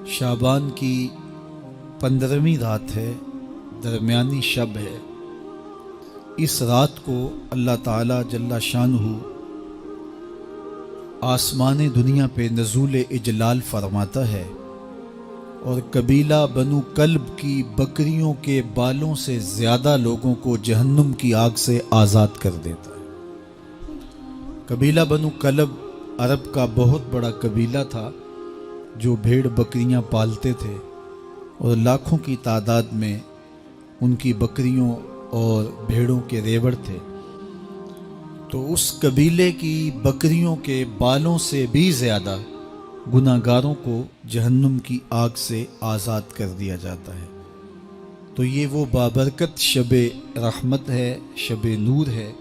शाबान की 15वीं रात है, दरमियानी शब है। इस रात को अल्लाह ताला जल्ला शानहू आसमान दुनिया पे नज़ूल इजलाल फरमाता है और कबीला बनु कल्ब की बकरियों के बालों से ज़्यादा लोगों को जहन्नुम की आग से आज़ाद कर देता है। कबीला बनु कल्ब अरब का बहुत बड़ा कबीला था जो भेड़ बकरियां पालते थे और लाखों की तादाद में उनकी बकरियों और भेड़ों के रेवड़ थे। तो उस कबीले की बकरियों के बालों से भी ज़्यादा गुनाहगारों को जहन्नुम की आग से आज़ाद कर दिया जाता है। तो ये वो बाबरकत शब रहमत है, शब नूर है,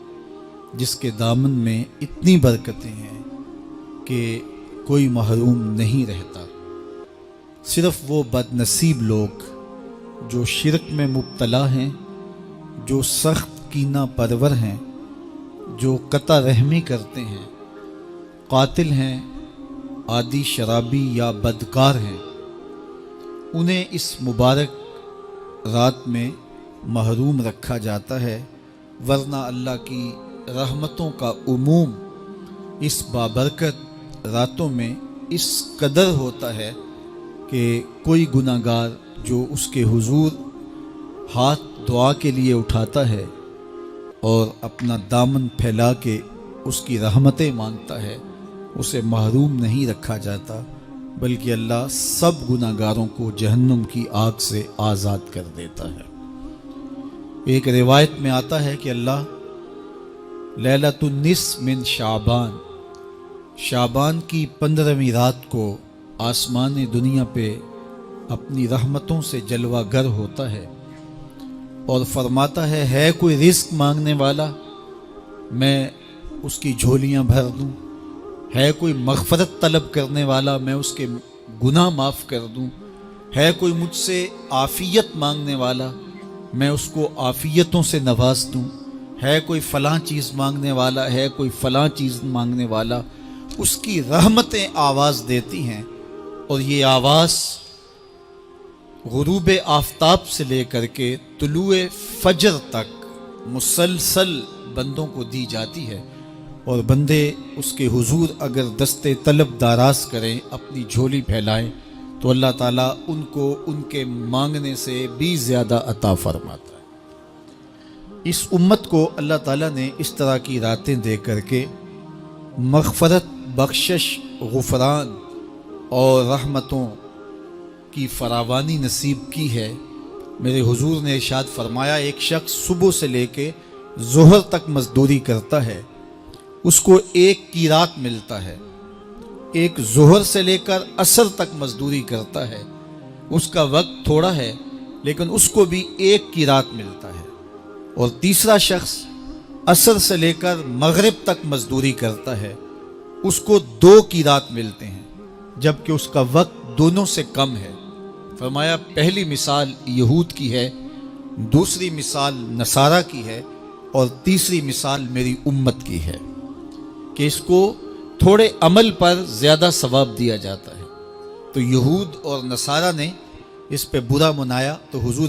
जिसके दामन में इतनी बरकतें हैं कि कोई महरूम नहीं रहता। सिर्फ वो बदनसीब लोग जो शिरक में मुब्तला हैं, जो सख्त कीना परवर हैं, जो कता रहमी करते हैं, कातिल हैं, आदि शराबी या बदकार हैं, उन्हें इस मुबारक रात में महरूम रखा जाता है। वरना अल्लाह की रहमतों का उमूम इस बाबरकत रातों में इस कदर होता है कि कोई गुनाहगार जो उसके हुजूर हाथ दुआ के लिए उठाता है और अपना दामन फैला के उसकी रहमतें मांगता है, उसे महरूम नहीं रखा जाता, बल्कि अल्लाह सब गुनाहगारों को जहन्नुम की आग से आज़ाद कर देता है। एक रिवायत में आता है कि अल्लाह लैलतुन निस्फ मिन शाबान, शाबान की 15वीं रात को आसमान दुनिया पे अपनी रहमतों से जलवागर होता है और फरमाता है कोई रिस्क मांगने वाला, मैं उसकी झोलियां भर दूं। है कोई मग़फ़रत तलब करने वाला, मैं उसके गुनाह माफ़ कर दूं। है कोई मुझसे आफ़ियत मांगने वाला, मैं उसको आफ़ियतों से नवाज दूं। है कोई फ़लाँ चीज़ मांगने वाला, है कोई फ़लाँ चीज़ मांगने वाला, उसकी रहमतें आवाज़ देती हैं और ये आवाज़ गुरूब आफ़ताब से लेकर के तुलुए फजर तक मुसलसल बंदों को दी जाती है। और बंदे उसके हुजूर अगर दस्ते तलब दाराज करें, अपनी झोली फैलाएं, तो अल्लाह ताला उनको उनके मांगने से भी ज़्यादा अता फरमाता है। इस उम्मत को अल्लाह ताला ने इस तरह की रातें दे करके मग़फ़रत, बख्शिश, गुफ़रान और रहमतों की फरावानी नसीब की है। मेरे हुजूर ने इरशाद फरमाया, एक शख्स सुबह से लेके ज़ोहर तक मजदूरी करता है, उसको एक की रात मिलता है। एक ज़ोहर से लेकर असर तक मजदूरी करता है, उसका वक्त थोड़ा है लेकिन उसको भी एक की रात मिलता है। और तीसरा शख्स असर से लेकर मगरिब तक मजदूरी करता है, उसको 2 की रात मिलते हैं, जबकि उसका वक्त दोनों से कम है। फरमाया पहली मिसाल यहूद की है, दूसरी मिसाल नसारा की है और तीसरी मिसाल मेरी उम्मत की है कि इसको थोड़े अमल पर ज़्यादा सवाब दिया जाता है। तो यहूद और नसारा ने इस पे बुरा मनाया तो हुजूर